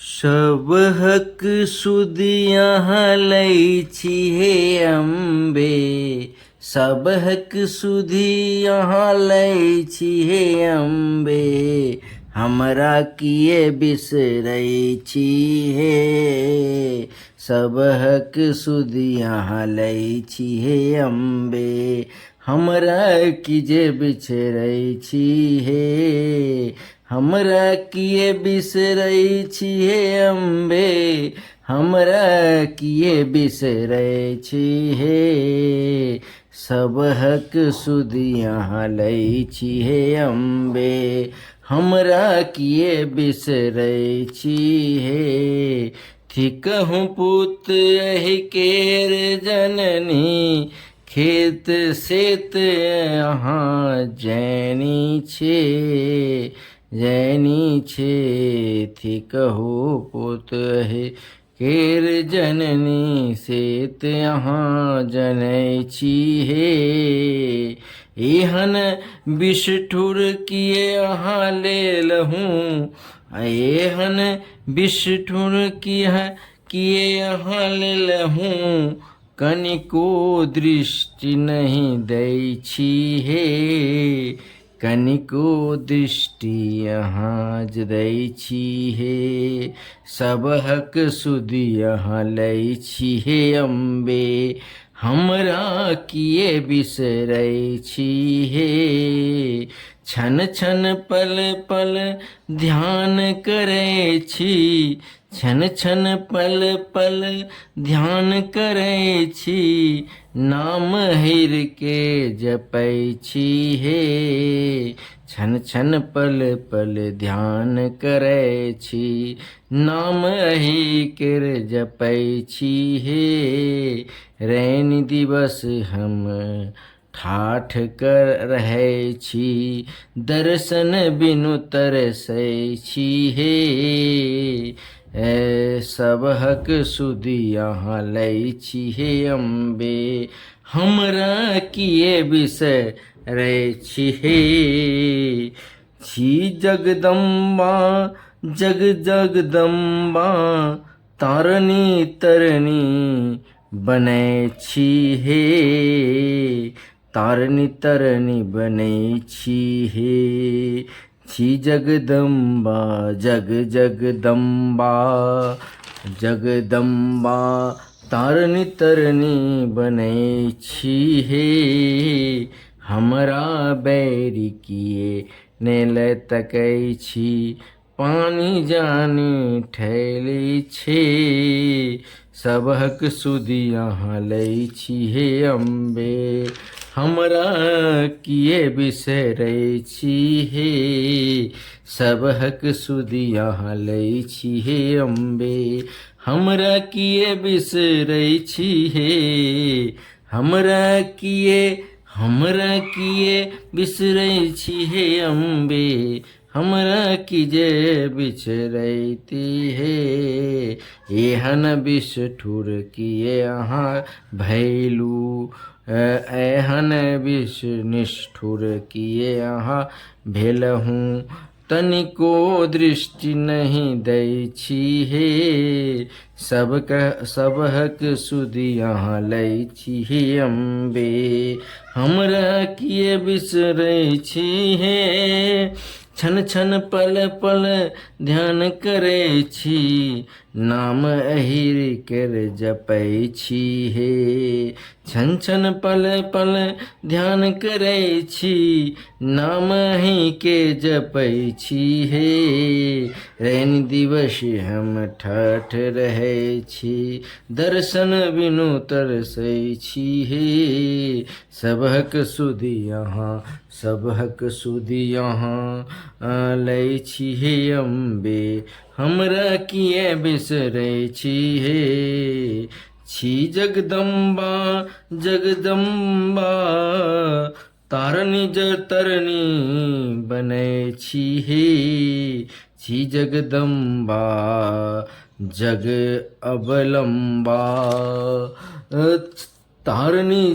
सबहक सुदियाँ लै छी हे अम्बे, सबहक सुदियाँ लै छी हे अम्बे, हमरा किए बिसरै छी हे। सबहक सुदियाँ लै छी हे अम्बे, हमरा किए बिसरै छी हे। हमरा किए बिसरै छी हे अम्बे, हमरा किए बिसरै छी हे। सबहक सुदियाँ लै छी हे अम्बे, हमरा किए बिसरै छी हे। थिकहु पुत एहि केर जननी, खेत सेत अहाँ जैनी छे, जैनी छे। थिकहु पुत एहि केर जननी, सेत अहाँ जनै छी हे। एहन बिष्ठुर किए अहाँ लेलहुँ, एहन बिष्ठुर किए अहाँ लेलहुँ, कनिको दृष्टि नहीं दै छी हे। कनिको दृष्टि अहाँ दै छी हे। सबहक सुदियाँ लै छी हे अम्बे, हमरा किए बिसरै छी हे। छन छन पल पल ध्यान करै छी, छन छन पल पल ध्यान करै छी, नाम हरि के जपै छी हे। छन छन पल पल ध्यान करै छी, नाम अहि केर जपै छी हे। रैन दिवस हम ठाठ कर रहै छी, दर्शन बिनु तरसै छी हे। सबहक सुदियाँ लै छी हे अम्बे, हमरा किए बिसरै छी हे। छी जगदम्बा जग जगदम्बा, तारनी तरनी बनै छी हे। तारनी तरनी बनै छी हे। छी जगदम्बा जग जगदम्बा, जगदम्बा तारनी तरनी बनै छी हे। हमरा बैरी किए ने लटकै छी, पानी जानी ठैली छे। सबहक सुदियाँ लै छी हे अम्बे, हमरा किए बिसरै छी हे। सबहक सुदियाँ लै छी हे अम्बे, हमरा किए बिसरै छी हे। हमरा किए बिसरै छी हे अम्बे, हमरा किए बिसरैती हे। एहन बिष्ठुर किए अहाँ भैलू, एहन निष्ठुर किए अहाँ भेलहुँ, तनिको दृष्टि नहीं दै छी हे। सबहक सुदियाँ लै छी हे अम्बे, हमरा किए बिसरै छी हे। छन छन पल पल ध्यान करै छी, नाम अहिर केर जपै छी हे। छन छन पल पल ध्यान करै छी, नाम अहि के जपै छी हे। रैन दिवस हम ठाठ रहै छी, दर्शन बिनु तरसै छी हे। सबहक सुदियाँ लै छी हे अम्बे, हमरा किए बिसरै छी हे। छी जगदम्बा जगदम्बा, तारनी तरनी बनै छी हे। छी जगदम्बा जग अवलम्बा, तारनी